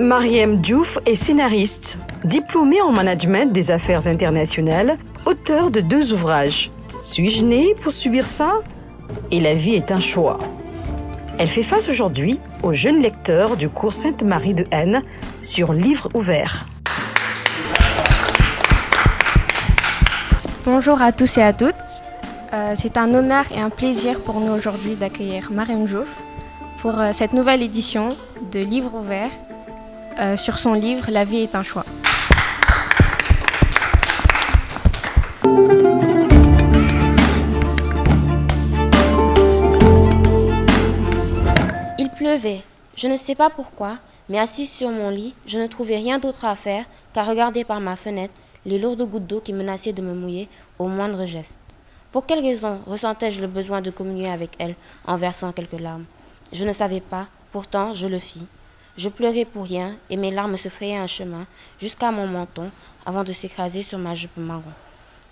Mariem Diouf est scénariste, diplômée en management des affaires internationales, auteure de 2 ouvrages. Suis-je née pour subir ça? Et la vie est un choix. Elle fait face aujourd'hui aux jeunes lecteurs du cours Sainte-Marie de N sur Livre ouvert. Bonjour à tous et à toutes. C'est un honneur et un plaisir pour nous aujourd'hui d'accueillir Mariem Diouf pour cette nouvelle édition de Livre ouvert sur son livre « La vie est un choix ». Il pleuvait. Je ne sais pas pourquoi, mais assise sur mon lit, je ne trouvais rien d'autre à faire qu'à regarder par ma fenêtre les lourdes gouttes d'eau qui menaçaient de me mouiller au moindre geste. Pour quelle raison ressentais-je le besoin de communier avec elle en versant quelques larmes? Je ne savais pas, pourtant je le fis. Je pleurais pour rien et mes larmes se frayaient un chemin jusqu'à mon menton avant de s'écraser sur ma jupe marron.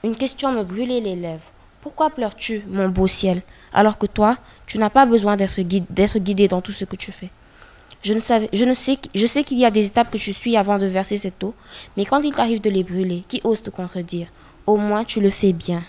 Une question me brûlait les lèvres. Pourquoi pleures-tu, mon beau ciel, alors que toi, tu n'as pas besoin d'être guidé dans tout ce que tu fais? Je sais qu'il y a des étapes que tu suis avant de verser cette eau, mais quand il t'arrive de les brûler, qui ose te contredire? Au moins, tu le fais bien.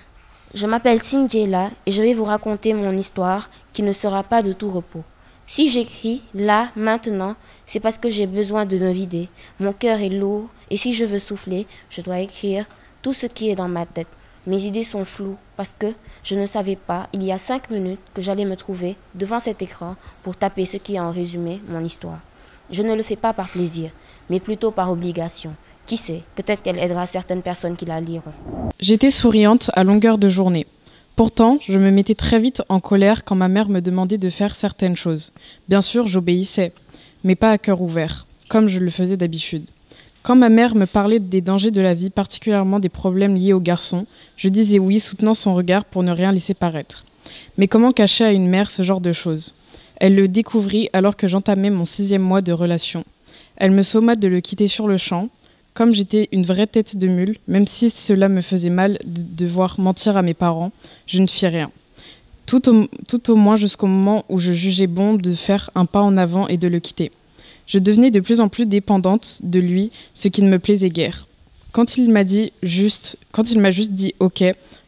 Je m'appelle Singela et je vais vous raconter mon histoire qui ne sera pas de tout repos. Si j'écris, là, maintenant, c'est parce que j'ai besoin de me vider. Mon cœur est lourd et si je veux souffler, je dois écrire tout ce qui est dans ma tête. Mes idées sont floues parce que je ne savais pas, il y a 5 minutes, que j'allais me trouver devant cet écran pour taper ce qui est en résumé mon histoire. Je ne le fais pas par plaisir, mais plutôt par obligation. Qui sait, peut-être qu'elle aidera certaines personnes qui la liront. J'étais souriante à longueur de journée. Pourtant, je me mettais très vite en colère quand ma mère me demandait de faire certaines choses. Bien sûr, j'obéissais, mais pas à cœur ouvert, comme je le faisais d'habitude. Quand ma mère me parlait des dangers de la vie, particulièrement des problèmes liés aux garçons, je disais oui, soutenant son regard pour ne rien laisser paraître. Mais comment cacher à une mère ce genre de choses? Elle le découvrit alors que j'entamais mon 6e mois de relation. Elle me somma de le quitter sur le champ. Comme j'étais une vraie tête de mule, même si cela me faisait mal de devoir mentir à mes parents, je ne fis rien. Tout au moins jusqu'au moment où je jugeais bon de faire un pas en avant et de le quitter. Je devenais de plus en plus dépendante de lui, ce qui ne me plaisait guère. Quand il m'a juste dit « ok »,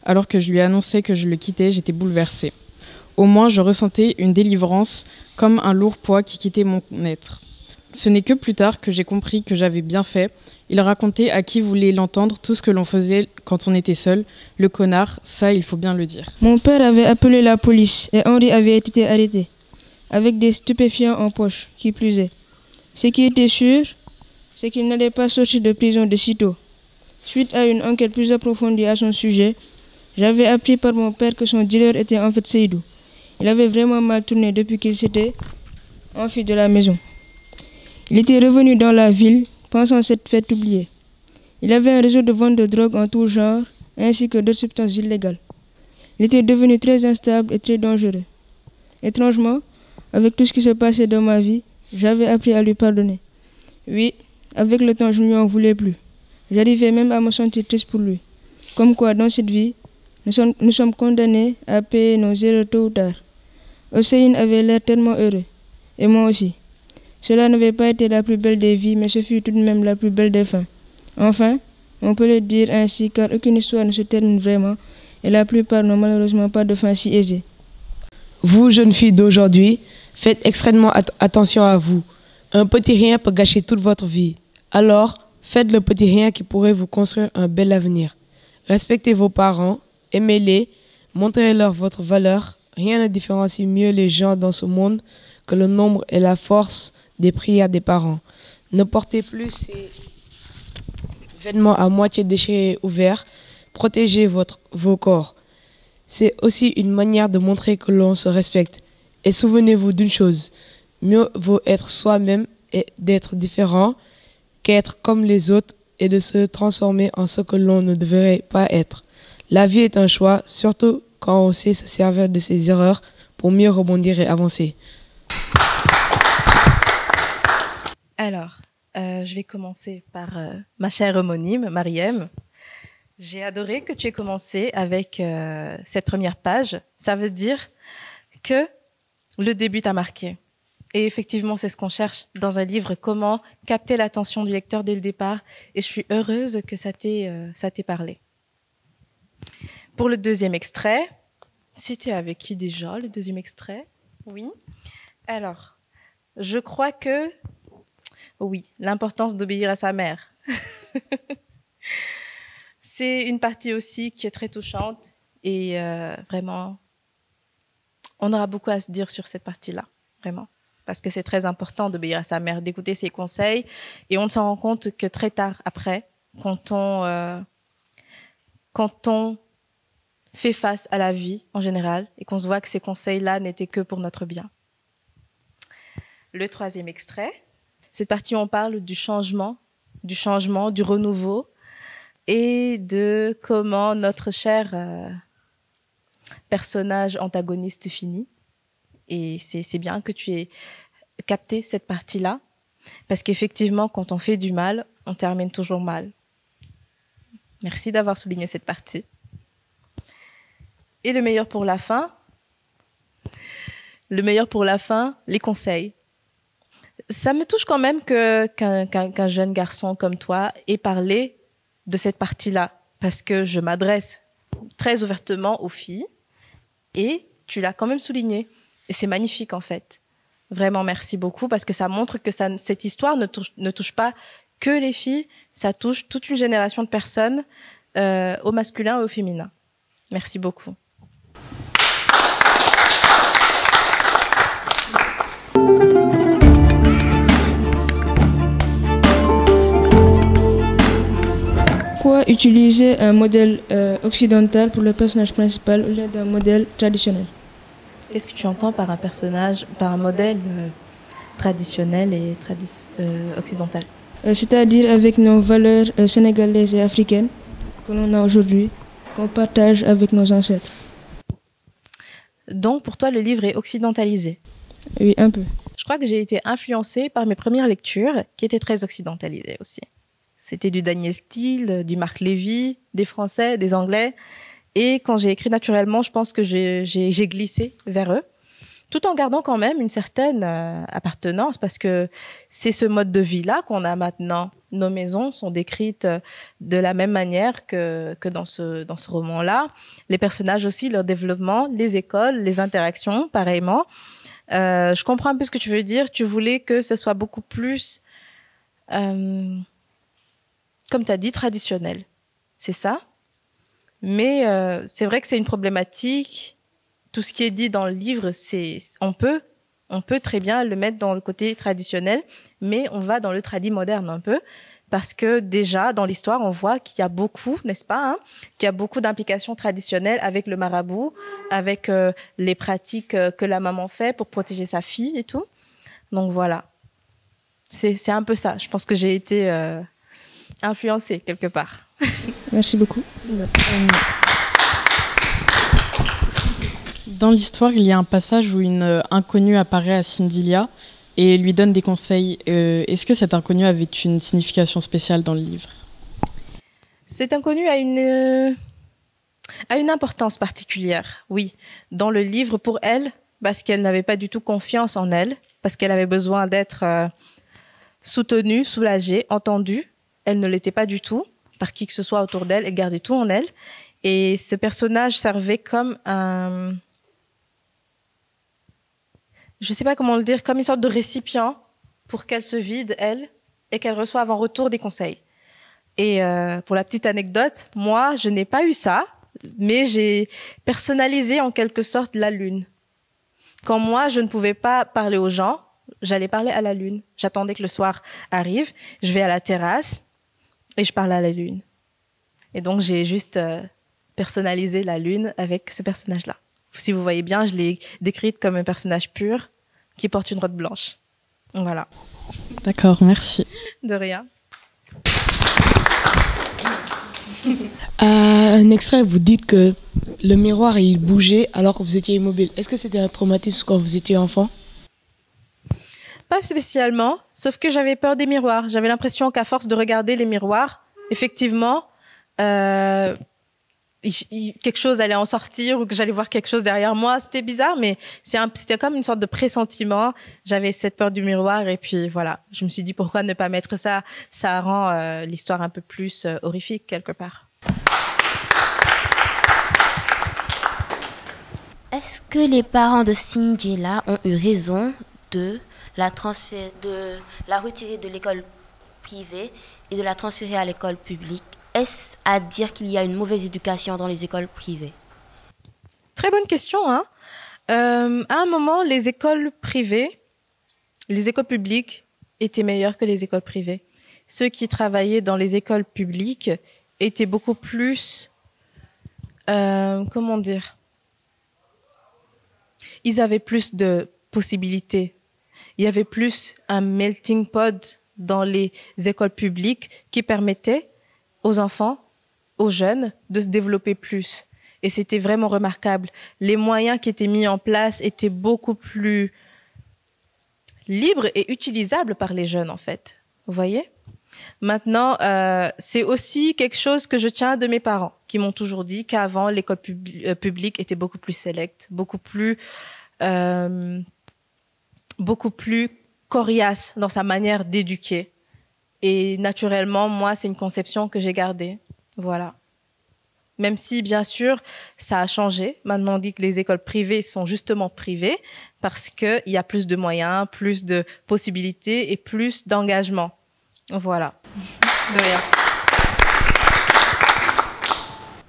alors que je lui annonçais que je le quittais, j'étais bouleversée. Au moins, je ressentais une délivrance, comme un lourd poids qui quittait mon être. Ce n'est que plus tard que j'ai compris que j'avais bien fait. Il racontait à qui voulait l'entendre tout ce que l'on faisait quand on était seul. Le connard, ça, il faut bien le dire. Mon père avait appelé la police et Henri avait été arrêté, avec des stupéfiants en poche, qui plus est. Ce qui était sûr, c'est qu'il n'allait pas sortir de prison de sitôt. Suite à une enquête plus approfondie à son sujet, j'avais appris par mon père que son dealer était en fait Seydou. Il avait vraiment mal tourné depuis qu'il s'était enfui de la maison. Il était revenu dans la ville, pensant s'être fait oublier. Il avait un réseau de vente de drogue en tout genre, ainsi que d'autres substances illégales. Il était devenu très instable et très dangereux. Étrangement, avec tout ce qui se passait dans ma vie, j'avais appris à lui pardonner. Oui, avec le temps, je ne lui en voulais plus. J'arrivais même à me sentir triste pour lui. Comme quoi, dans cette vie, nous sommes condamnés à payer nos erreurs tôt ou tard. Hossein avait l'air tellement heureux, et moi aussi. Cela n'avait pas été la plus belle des vies, mais ce fut tout de même la plus belle des fins. Enfin, on peut le dire ainsi car aucune histoire ne se termine vraiment et la plupart n'ont malheureusement pas de fin si aisée. Vous, jeunes filles d'aujourd'hui, faites extrêmement attention à vous. Un petit rien peut gâcher toute votre vie. Alors, faites le petit rien qui pourrait vous construire un bel avenir. Respectez vos parents, aimez-les, montrez-leur votre valeur. Rien ne différencie mieux les gens dans ce monde que le nombre et la force des prières des parents. Ne portez plus ces vêtements à moitié déchirés et ouverts. Protégez vos corps. C'est aussi une manière de montrer que l'on se respecte. Et souvenez-vous d'une chose, mieux vaut être soi-même et d'être différent qu'être comme les autres et de se transformer en ce que l'on ne devrait pas être. La vie est un choix, surtout quand on sait se servir de ses erreurs pour mieux rebondir et avancer. Alors, je vais commencer par ma chère homonyme, Mariem. J'ai adoré que tu aies commencé avec cette première page. Ça veut dire que le début t'a marqué. Et effectivement, c'est ce qu'on cherche dans un livre, comment capter l'attention du lecteur dès le départ. Et je suis heureuse que ça t'ait parlé. Pour le deuxième extrait, c'était avec qui déjà, le deuxième extrait? Oui. Alors, je crois que, oui, l'importance d'obéir à sa mère. C'est une partie aussi qui est très touchante et vraiment, on aura beaucoup à se dire sur cette partie-là, vraiment. Parce que c'est très important d'obéir à sa mère, d'écouter ses conseils. Et on ne s'en rend compte que très tard après, quand on fait face à la vie en général et qu'on se voit que ces conseils-là n'étaient que pour notre bien. Le troisième extrait, cette partie où on parle du changement, du renouveau et de comment notre cher personnage antagoniste finit. Et c'est bien que tu aies capté cette partie-là, parce qu'effectivement, quand on fait du mal, on termine toujours mal. Merci d'avoir souligné cette partie. Et le meilleur pour la fin, les conseils. Ça me touche quand même qu'un jeune garçon comme toi ait parlé de cette partie-là, parce que je m'adresse très ouvertement aux filles, et tu l'as quand même souligné. Et c'est magnifique, en fait. Vraiment, merci beaucoup, parce que ça montre que cette histoire ne touche pas que les filles, ça touche toute une génération de personnes, au masculin et au féminin. Merci beaucoup. Pourquoi utiliser un modèle occidental pour le personnage principal au lieu d'un modèle traditionnel? Qu'est-ce que tu entends par un modèle traditionnel et occidental? C'est-à-dire avec nos valeurs sénégalaises et africaines que l'on a aujourd'hui, qu'on partage avec nos ancêtres. Donc, pour toi, le livre est occidentalisé? Oui, un peu. Je crois que j'ai été influencée par mes premières lectures, qui étaient très occidentalisées aussi. C'était du Daniel Steele, du Marc Lévy, des Français, des Anglais. Et quand j'ai écrit naturellement, je pense que j'ai glissé vers eux, tout en gardant quand même une certaine appartenance, parce que c'est ce mode de vie-là qu'on a maintenant. Nos maisons sont décrites de la même manière que dans ce roman-là. Les personnages aussi, leur développement, les écoles, les interactions, pareillement. Je comprends un peu ce que tu veux dire. Tu voulais que ce soit beaucoup plus, comme tu as dit, traditionnel. C'est ça? Mais c'est vrai que c'est une problématique. Tout ce qui est dit dans le livre, on peut très bien le mettre dans le côté traditionnel, mais on va dans le tradi moderne un peu, parce que déjà dans l'histoire, on voit qu'il y a beaucoup, n'est-ce pas, hein, qu'il y a beaucoup d'implications traditionnelles avec le marabout, avec les pratiques que la maman fait pour protéger sa fille et tout. Donc voilà, c'est un peu ça. Je pense que j'ai été influencée quelque part. Merci beaucoup. Dans l'histoire, il y a un passage où une inconnue apparaît à Cindilia et lui donne des conseils. Est-ce que cette inconnue avait une signification spéciale dans le livre? Cette inconnue a une importance particulière, oui, dans le livre pour elle, parce qu'elle n'avait pas du tout confiance en elle, parce qu'elle avait besoin d'être soutenue, soulagée, entendue. Elle ne l'était pas du tout par qui que ce soit autour d'elle, elle gardait tout en elle. Et ce personnage servait comme un... je ne sais pas comment le dire, comme une sorte de récipient pour qu'elle se vide, elle, et qu'elle reçoive en retour des conseils. Et pour la petite anecdote, moi, je n'ai pas eu ça, mais j'ai personnalisé en quelque sorte la lune. Quand moi, je ne pouvais pas parler aux gens, j'allais parler à la lune. J'attendais que le soir arrive, je vais à la terrasse et je parle à la lune. Et donc, j'ai juste personnalisé la lune avec ce personnage-là. Si vous voyez bien, je l'ai décrite comme un personnage pur qui porte une robe blanche. Voilà. D'accord, merci. De rien. Un extrait, vous dites que le miroir, il bougeait alors que vous étiez immobile. Est-ce que c'était un traumatisme quand vous étiez enfant? Pas spécialement, sauf que j'avais peur des miroirs. J'avais l'impression qu'à force de regarder les miroirs, effectivement, quelque chose allait en sortir ou que j'allais voir quelque chose derrière moi. C'était bizarre, mais c'était comme une sorte de pressentiment. J'avais cette peur du miroir et puis voilà. Je me suis dit pourquoi ne pas mettre ça? Ça rend l'histoire un peu plus horrifique quelque part. Est-ce que les parents de Singela ont eu raison de la retirer de l'école privée et de la transférer à l'école publique? Est-ce à dire qu'il y a une mauvaise éducation dans les écoles privées? Très bonne question, hein. À un moment, les écoles publiques étaient meilleures que les écoles privées. Ceux qui travaillaient dans les écoles publiques étaient beaucoup plus, comment dire, ils avaient plus de possibilités. Il y avait plus un melting pot dans les écoles publiques qui permettait aux enfants, aux jeunes, de se développer plus. Et c'était vraiment remarquable. Les moyens qui étaient mis en place étaient beaucoup plus libres et utilisables par les jeunes, en fait. Vous voyez? Maintenant, c'est aussi quelque chose que je tiens de mes parents, qui m'ont toujours dit qu'avant, l'école publique était beaucoup plus sélecte, beaucoup plus coriace dans sa manière d'éduquer. Et naturellement, moi, c'est une conception que j'ai gardée. Voilà. Même si, bien sûr, ça a changé. Maintenant, on dit que les écoles privées sont justement privées parce qu'il y a plus de moyens, plus de possibilités et plus d'engagement. Voilà. De rien.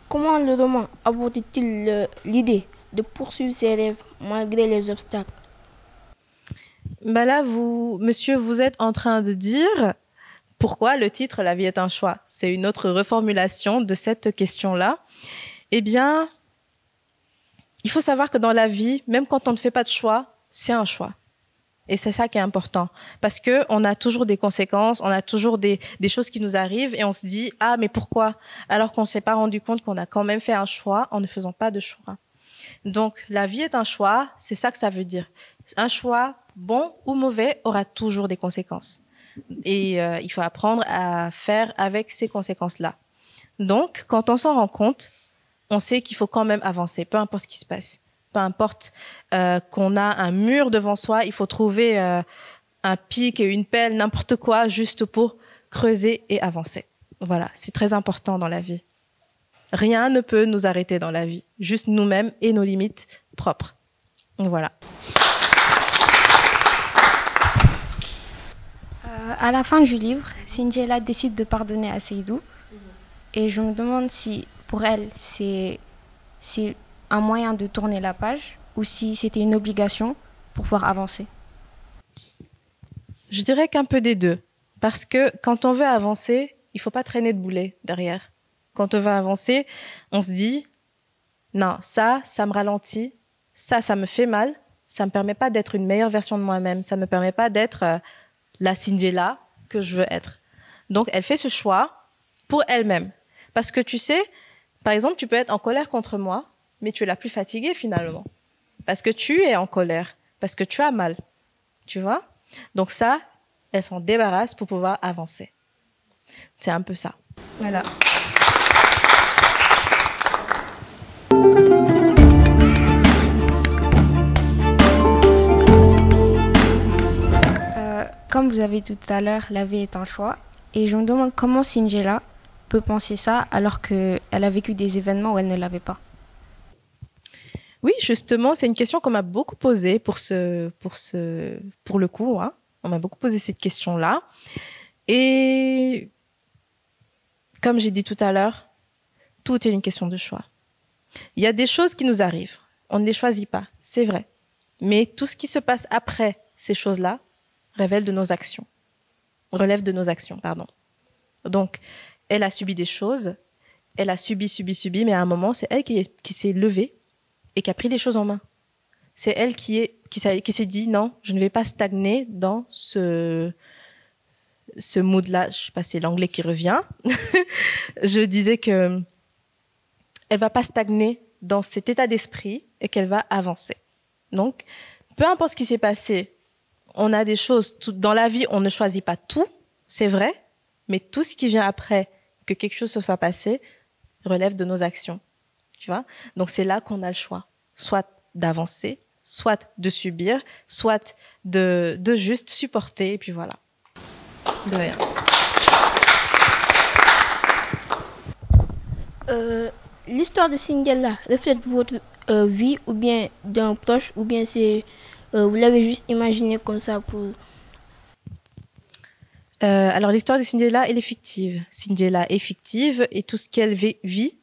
Comment le roman aborde-t-il l'idée de poursuivre ses rêves malgré les obstacles? Ben là, monsieur, vous êtes en train de dire pourquoi le titre « La vie est un choix ». C'est une autre reformulation de cette question-là. Eh bien, il faut savoir que dans la vie, même quand on ne fait pas de choix, c'est un choix. Et c'est ça qui est important. Parce que on a toujours des conséquences, on a toujours des choses qui nous arrivent et on se dit « Ah, mais pourquoi ?» alors qu'on ne s'est pas rendu compte qu'on a quand même fait un choix en ne faisant pas de choix. Donc, la vie est un choix, c'est ça que ça veut dire. Un choix, bon ou mauvais, aura toujours des conséquences. Et il faut apprendre à faire avec ces conséquences-là. Donc, quand on s'en rend compte, on sait qu'il faut quand même avancer, peu importe ce qui se passe. Peu importe qu'on a un mur devant soi, il faut trouver un pic et une pelle, n'importe quoi, juste pour creuser et avancer. Voilà, c'est très important dans la vie. Rien ne peut nous arrêter dans la vie, juste nous-mêmes et nos limites propres. Voilà. À la fin du livre, Singela décide de pardonner à Seydou. Et je me demande si, pour elle, c'est un moyen de tourner la page ou si c'était une obligation pour pouvoir avancer. Je dirais qu'un peu des deux. Parce que quand on veut avancer, il ne faut pas traîner de boulet derrière. Quand on veut avancer, on se dit « Non, ça me ralentit. Ça me fait mal. Ça ne me permet pas d'être une meilleure version de moi-même. Ça ne me permet pas d'être la Singela que je veux être. » Donc, elle fait ce choix pour elle-même. Parce que tu sais, par exemple, tu peux être en colère contre moi, mais tu es la plus fatiguée finalement. Parce que tu es en colère, parce que tu as mal. Tu vois? Donc ça, elle s'en débarrasse pour pouvoir avancer. C'est un peu ça. Voilà. Comme vous avez dit tout à l'heure, la vie est un choix. Et je me demande comment Singela peut penser ça alors qu'elle a vécu des événements où elle ne l'avait pas. Oui, justement, c'est une question qu'on m'a beaucoup posée pour le coup. Hein. On m'a beaucoup posé cette question-là. Et comme j'ai dit tout à l'heure, tout est une question de choix. Il y a des choses qui nous arrivent. On ne les choisit pas, c'est vrai. Mais tout ce qui se passe après ces choses-là relève de nos actions. Donc, elle a subi des choses, elle a subi, mais à un moment, c'est elle qui s'est levée et qui a pris les choses en main. C'est elle qui s'est dit, non, je ne vais pas stagner dans ce mood-là. Je sais pas, c'est l'anglais qui revient. Je disais que elle va pas stagner dans cet état d'esprit et qu'elle va avancer. Donc, peu importe ce qui s'est passé, on a des choses, dans la vie, on ne choisit pas tout, c'est vrai, mais tout ce qui vient après que quelque chose se soit passé relève de nos actions. tu vois. Donc c'est là qu'on a le choix, soit d'avancer, soit de subir, soit de juste supporter, et puis voilà. De rien. L'histoire de Cinderella reflète votre vie ou bien d'un proche ou bien c'est vous l'avez juste imaginé comme ça pour... Alors l'histoire de Cinderella, elle est fictive. Cinderella est fictive et tout ce qu'elle vit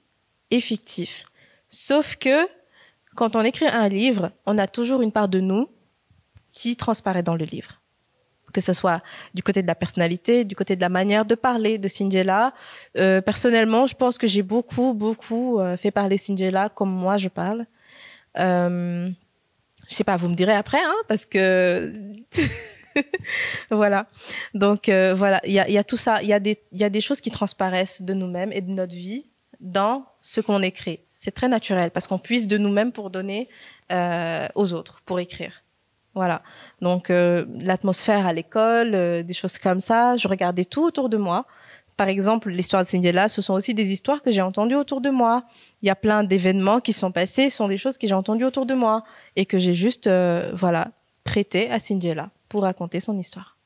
est fictif. Sauf que quand on écrit un livre, on a toujours une part de nous qui transparaît dans le livre. Que ce soit du côté de la personnalité, du côté de la manière de parler de Cinderella. Personnellement, je pense que j'ai beaucoup fait parler Cinderella comme moi je parle. Je sais pas, vous me direz après, hein, parce que voilà. Donc voilà, il y a tout ça, il y a des choses qui transparaissent de nous-mêmes et de notre vie dans ce qu'on écrit. C'est très naturel parce qu'on puise de nous-mêmes pour donner aux autres, pour écrire. Voilà. Donc l'atmosphère à l'école, des choses comme ça, je regardais tout autour de moi. Par exemple, l'histoire de Cinderella, ce sont aussi des histoires que j'ai entendues autour de moi. Il y a plein d'événements qui sont passés, ce sont des choses que j'ai entendues autour de moi et que j'ai juste voilà, prêté à Cinderella pour raconter son histoire.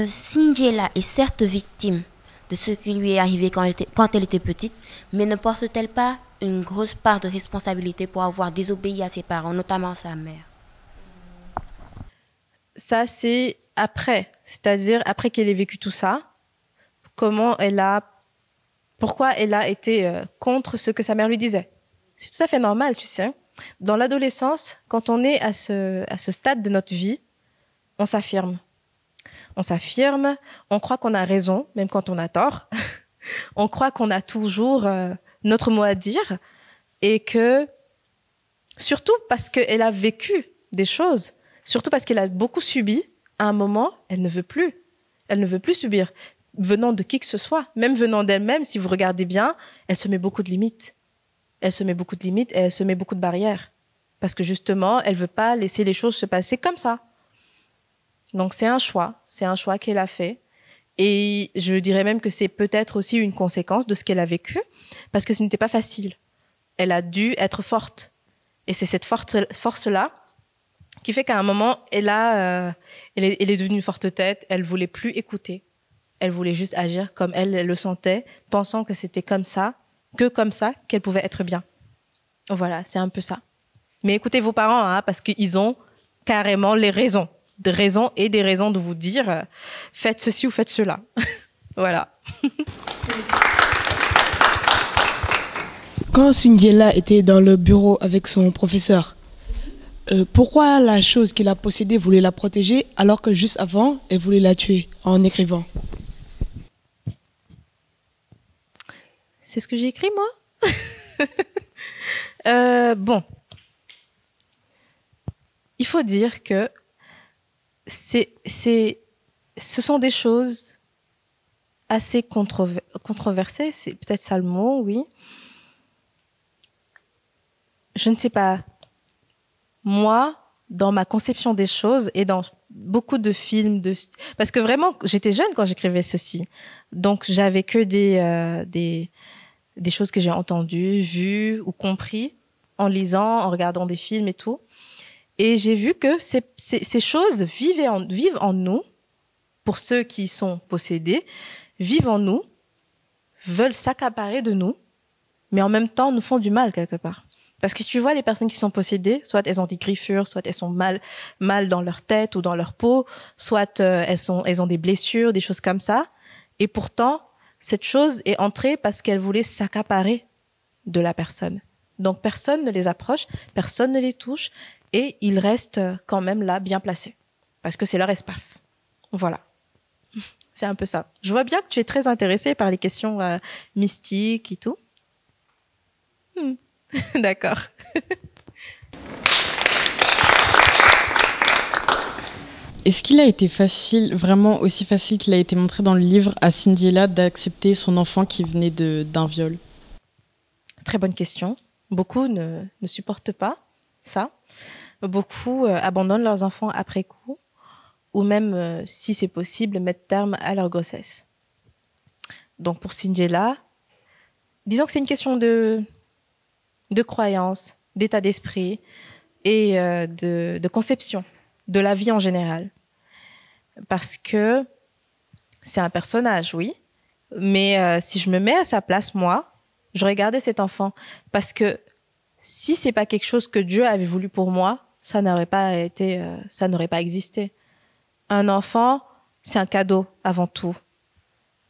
Cinderella est certes victime de ce qui lui est arrivé quand elle était petite, mais ne porte-t-elle pas une grosse part de responsabilité pour avoir désobéi à ses parents, notamment sa mère? Ça, c'est après, c'est-à-dire après qu'elle ait vécu tout ça, pourquoi elle a été contre ce que sa mère lui disait. C'est tout à fait normal, tu sais. Dans l'adolescence, quand on est à ce stade de notre vie, on s'affirme. On s'affirme, on croit qu'on a raison, même quand on a tort. On croit qu'on a toujours notre mot à dire et que, surtout parce qu'elle a vécu des choses, surtout parce qu'elle a beaucoup subi, à un moment, elle ne veut plus. Elle ne veut plus subir, venant de qui que ce soit. Même venant d'elle-même, si vous regardez bien, elle se met beaucoup de limites. Elle se met beaucoup de limites et elle se met beaucoup de barrières. Parce que justement, elle ne veut pas laisser les choses se passer comme ça. Donc c'est un choix qu'elle a fait. Et je dirais même que c'est peut-être aussi une conséquence de ce qu'elle a vécu, parce que ce n'était pas facile. Elle a dû être forte. Et c'est cette force-là qui fait qu'à un moment, elle est devenue forte tête, elle ne voulait plus écouter. Elle voulait juste agir comme elle le sentait, pensant que c'était comme ça qu'elle pouvait être bien. Voilà, c'est un peu ça. Mais écoutez vos parents, hein, parce qu'ils ont carrément les raisons. Des raisons de vous dire faites ceci ou faites cela. Voilà. Quand Cinderella était dans le bureau avec son professeur, pourquoi la chose qu'il a possédée voulait la protéger alors que juste avant, elle voulait la tuer en écrivant? C'est ce que j'ai écrit, moi. Bon. Il faut dire que ce sont des choses assez controversées, c'est peut-être ça le mot, oui. Je ne sais pas. Moi, dans ma conception des choses et dans beaucoup de films, parce que vraiment, j'étais jeune quand j'écrivais ceci. Donc, j'avais que des choses que j'ai entendues, vues ou compris en lisant, en regardant des films et tout. Et j'ai vu que ces choses vivent en nous, pour ceux qui sont possédés, vivent en nous, veulent s'accaparer de nous, mais en même temps nous font du mal quelque part. Parce que si tu vois les personnes qui sont possédées, soit elles ont des griffures, soit elles sont mal dans leur tête ou dans leur peau, soit elles ont des blessures, des choses comme ça. Et pourtant, cette chose est entrée parce qu'elle voulait s'accaparer de la personne. Donc personne ne les approche, personne ne les touche, et ils restent quand même là, bien placés. Parce que c'est leur espace. Voilà. C'est un peu ça. Je vois bien que tu es très intéressée par les questions mystiques et tout. D'accord. Est-ce qu'il a été facile, vraiment aussi facile qu'il a été montré dans le livre, à Cinderella d'accepter son enfant qui venait d'un viol? Très bonne question. Beaucoup ne supportent pas ça. Beaucoup abandonnent leurs enfants après coup, ou même, si c'est possible, mettent terme à leur grossesse. Donc pour Singela, disons que c'est une question de croyance, d'état d'esprit et de conception de la vie en général. Parce que c'est un personnage, oui, mais si je me mets à sa place, moi, je regardais cet enfant. Parce que si c'est pas quelque chose que Dieu avait voulu pour moi, ça n'aurait pas existé. Un enfant, c'est un cadeau avant tout.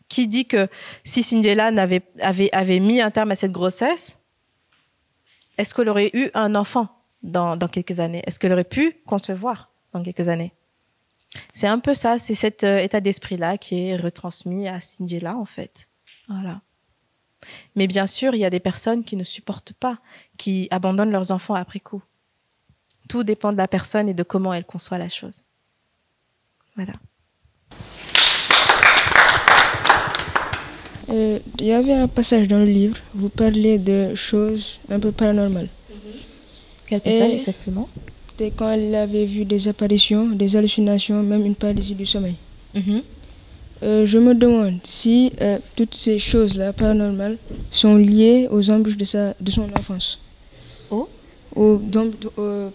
Qui dit que si Singela avait mis un terme à cette grossesse, est-ce qu'elle aurait eu un enfant dans quelques années? Est-ce qu'elle aurait pu concevoir dans quelques années? C'est un peu ça, c'est cet état d'esprit-là qui est retransmis à Singela, en fait. Voilà. Mais bien sûr, il y a des personnes qui ne supportent pas, qui abandonnent leurs enfants après coup. Tout dépend de la personne et de comment elle conçoit la chose. Voilà. Il y avait un passage dans le livre, vous parlez de choses un peu paranormales. Quel passage exactement? C'était quand elle avait vu des apparitions, des hallucinations, même une paralysie du sommeil. Je me demande si toutes ces choses-là paranormales sont liées aux embûches de son enfance. Aux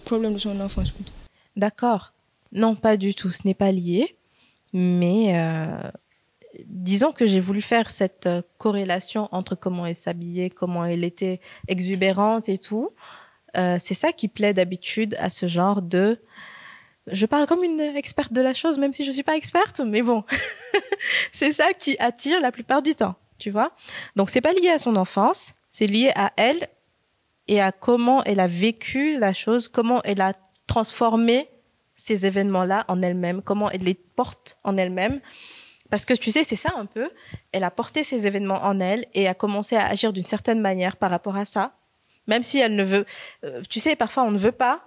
problèmes de son enfance plutôt. D'accord. Non, pas du tout. Ce n'est pas lié. Mais disons que j'ai voulu faire cette corrélation entre comment elle s'habillait, comment elle était exubérante et tout. C'est ça qui plaît d'habitude à ce genre de... Je parle comme une experte de la chose, même si je ne suis pas experte, mais bon. C'est ça qui attire la plupart du temps, tu vois. Donc, ce n'est pas lié à son enfance, c'est lié à elle et à comment elle a vécu la chose, comment elle a transformé ces événements-là en elle-même, comment elle les porte en elle-même. Parce que tu sais, c'est ça un peu. Elle a porté ces événements en elle et a commencé à agir d'une certaine manière par rapport à ça. Même si elle ne veut... tu sais, parfois, on ne veut pas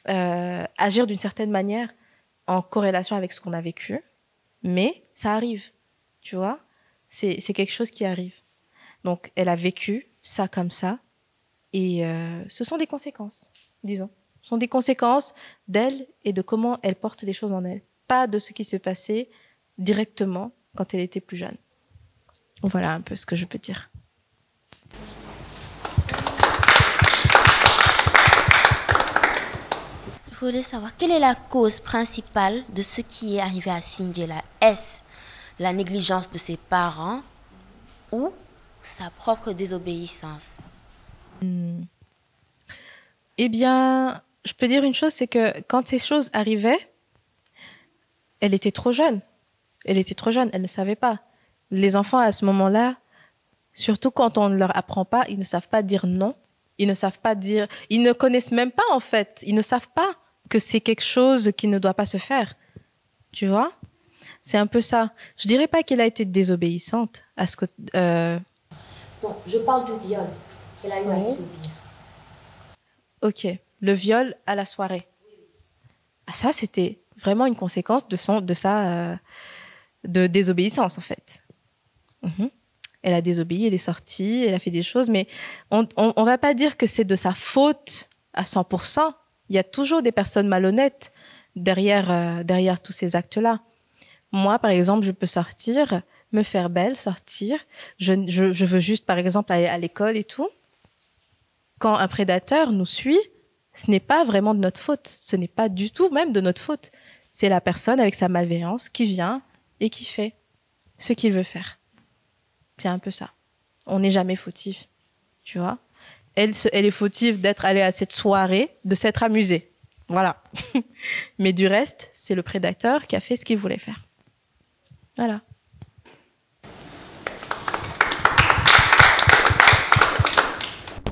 agir d'une certaine manière en corrélation avec ce qu'on a vécu. Mais ça arrive, tu vois. C'est quelque chose qui arrive. Donc, elle a vécu ça comme ça. Et ce sont des conséquences, disons. Ce sont des conséquences d'elle et de comment elle porte les choses en elle. Pas de ce qui se passait directement quand elle était plus jeune. Voilà un peu ce que je peux dire. Je voulais savoir quelle est la cause principale de ce qui est arrivé à Singela. Est-ce la négligence de ses parents ou sa propre désobéissance? Eh bien, je peux dire une chose, c'est que quand ces choses arrivaient, elle était trop jeune. Elle était trop jeune, elle ne savait pas. Les enfants, à ce moment-là, surtout quand on ne leur apprend pas, ils ne savent pas dire non. Ils ne savent pas dire... Ils ne connaissent même pas, en fait. Ils ne savent pas que c'est quelque chose qui ne doit pas se faire. Tu vois? C'est un peu ça. Je dirais pas qu'elle a été désobéissante à ce que... Donc, je parle du viol qu'elle a eu à subir. Ok. Le viol à la soirée. Ah, ça, c'était vraiment une conséquence de sa désobéissance, en fait. Elle a désobéi, elle est sortie, elle a fait des choses, mais on va pas dire que c'est de sa faute à 100%. Il y a toujours des personnes malhonnêtes derrière tous ces actes-là. Moi, par exemple, je peux sortir, me faire belle, sortir. Je veux juste, par exemple, aller à l'école et tout. Quand un prédateur nous suit, ce n'est pas vraiment de notre faute. Ce n'est pas du tout même de notre faute. C'est la personne avec sa malveillance qui vient et qui fait ce qu'il veut faire. C'est un peu ça. On n'est jamais fautif, tu vois. Elle est fautive d'être allée à cette soirée, de s'être amusée. Voilà. Mais du reste, c'est le prédateur qui a fait ce qu'il voulait faire. Voilà.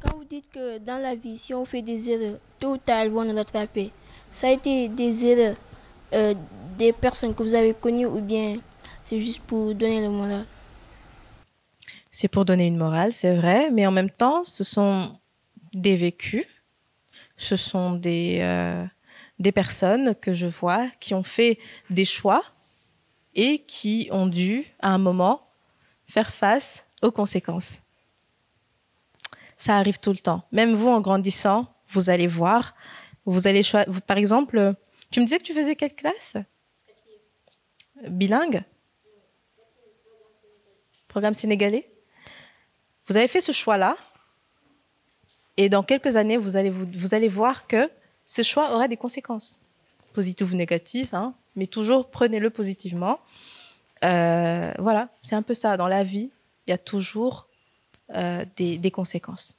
Quand vous dites que dans la vie, si on fait des erreurs, tôt ou tard, elles vont nous rattraper. Ça a été des erreurs des personnes que vous avez connues ou bien c'est juste pour donner le moral? C'est pour donner une morale, c'est vrai, mais en même temps, ce sont des vécus, ce sont des personnes que je vois qui ont fait des choix et qui ont dû, à un moment, faire face aux conséquences. Ça arrive tout le temps. Même vous, en grandissant, vous allez voir, vous allez choisir. Par exemple, tu me disais que tu faisais quelle classe? Bilingue? programme sénégalais. Vous avez fait ce choix-là. Et dans quelques années, vous allez voir que ce choix aura des conséquences, positives ou négatives, hein, mais toujours prenez-le positivement. Voilà, c'est un peu ça. Dans la vie, il y a toujours des conséquences.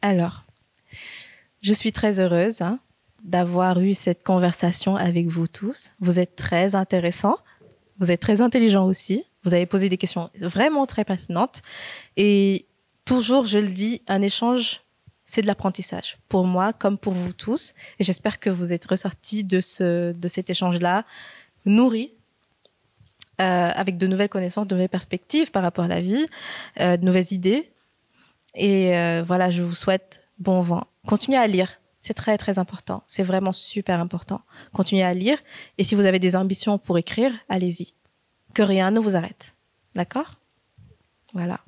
Alors, je suis très heureuse d'avoir eu cette conversation avec vous tous. Vous êtes très intéressants, vous êtes très intelligents aussi. Vous avez posé des questions vraiment très pertinentes. Et toujours, je le dis, un échange, c'est de l'apprentissage. Pour moi, comme pour vous tous. Et j'espère que vous êtes ressortis de cet échange-là, nourris, avec de nouvelles connaissances, de nouvelles perspectives par rapport à la vie, de nouvelles idées. Et voilà, je vous souhaite bon vent. Continuez à lire. C'est très, très important. C'est vraiment super important. Continuez à lire. Et si vous avez des ambitions pour écrire, allez-y. Que rien ne vous arrête. D'accord ? Voilà.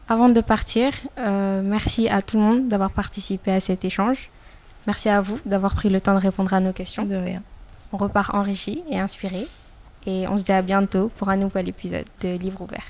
Avant de partir, merci à tout le monde d'avoir participé à cet échange. Merci à vous d'avoir pris le temps de répondre à nos questions. De rien. On repart enrichi et inspiré. Et on se dit à bientôt pour un nouvel épisode de Livre ouvert.